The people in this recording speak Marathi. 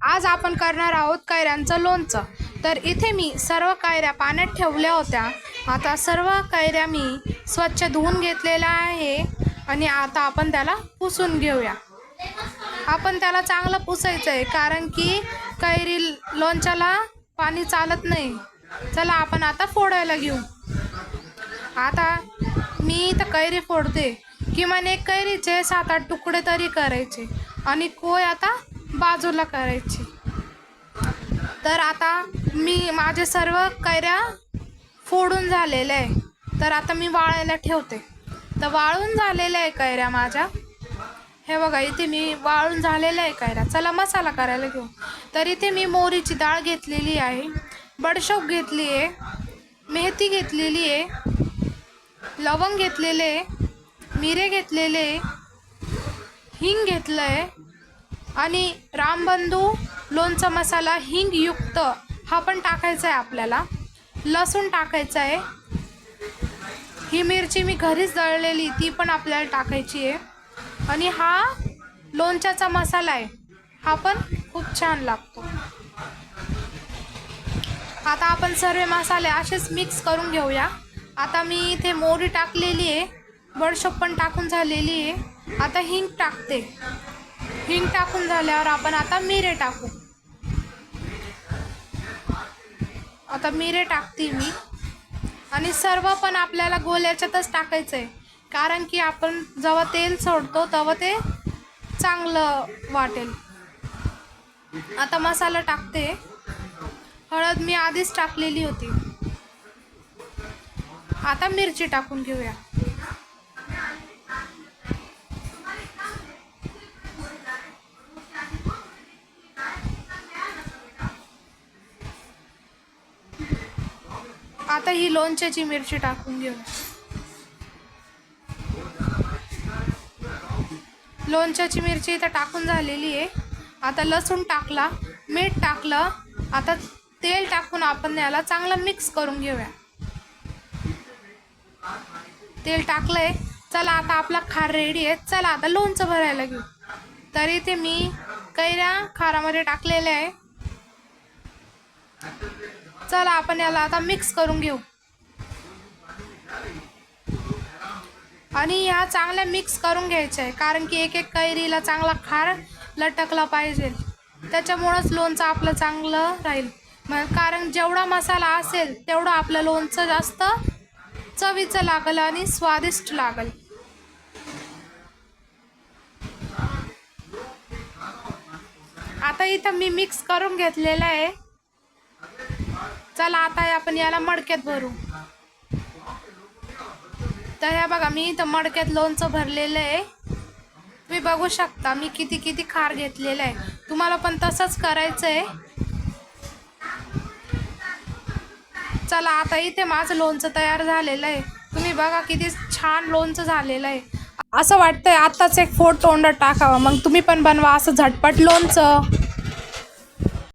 आज आपण करणार आहोत कैऱ्यांचं लोणचं। तर इथे मी सर्व कैऱ्या पाण्यात ठेवल्या होत्या। आता सर्व कैऱ्या मी स्वच्छ धुवून घेतलेल्या आहे आणि आता आपण त्याला पुसून घेऊया। आपण त्याला चांगलं पुसायचं आहे कारण की कैरी लोणच्याला पाणी चालत नाही। चला आपण आता फोडायला घेऊ। आता मी इथं कैरी फोडते। किमान एक कैरीचे 7-8 तुकडे तरी करायचे आणि कोय आता बाजूला करायची। तर आता मी माझे सर्व कैऱ्या फोडून झालेले आहे। तर आता मी वाळायला ठेवते। तर वाळून झालेल्या आहे कैऱ्या माझ्या। हे बघा इथे मी वाळून झालेल्या आहे कैऱ्या। चला मसाला करायला घेऊ। तर इथे मी मोहरीची डाळ घेतलेली आहे, बडीशोप घेतली आहे, मेथी घेतलेली आहे, लवंग घेतलेले आहे, मिरे घेतलेले, हिंग घेतलं आहे आणि रामबंधू लोणचा मसाला हिंग युक्त हा पण टाकायचा आहे आपल्याला। लसूण टाकायचा आहे। ही मिरची मी घरीच दळलेली ती पण आपल्याला टाकायची आहे आणि हा लोणच्याचा मसाला आहे, हा पण खूप छान लागतो। आता आपण सर्व मसाले असेच मिक्स करून घेऊया। आता मी इथे मोहरी टाकलेली आहे, बडीशोप पण टाकून झालेली आहे। आता हिंग टाकते। हिंग टाकून झाल्यावर आपण आता मिरे टाकू। आता मिरे टाकते मी आणि सर्व पण आपल्याला गोल याच्यातच टाकायचं आहे कारण की आपण जेव्हा तेल सोडतो तेव्हा ते चांगलं वाटेल। आता मसाला टाकते। हळद मी आधीच टाकलेली होती। आता मिरची टाकून घेऊया। आता ही लोणच्याची मिरची टाकून घेऊया। लोणच्याची मिरची इथं टाकून झालेली आहे। आता लसूण टाकला, मीठ टाकलं, आता तेल टाकून आपण याला चांगलं मिक्स करून घेऊया। तेल टाकलंय। चला आता आपला खार रेडी आहे। चला आता लोणचं भरायला घेऊ। तर इथे मी कैऱ्या खारामध्ये टाकलेल्या आहे। चला आपण याला आता मिक्स करून घेऊ आणि ह्या चांगल्या मिक्स करून घ्यायच्या आहे कारण की एक एक कैरीला चांगला खार लटकला पाहिजे, त्याच्यामुळेच लोणचं आपलं चांगलं राहील। कारण जेवढा मसाला असेल तेवढं आपलं लोणचं जास्त चवीचं लागेल आणि स्वादिष्ट लागेल। आता इथं मी मिक्स करून घेतलेलं आहे। चला आता आपण याला मडक्यात भरू। तर हे बघा मी इथं मडक्यात लोणचं भरलेलं आहे। तुम्ही बघू शकता मी किती खार घेतलेलं आहे। तुम्हाला पण तसंच करायचं आहे। चला आता इथे माझं लोणचं तयार झालेलं आहे। तुम्ही बघा किती छान लोणचं झालेलं आहे। असं वाटतंय आत्ताच एक फोड तोंडात टाकावा, मग तुम्ही पण बनवा असं झटपट लोणचं।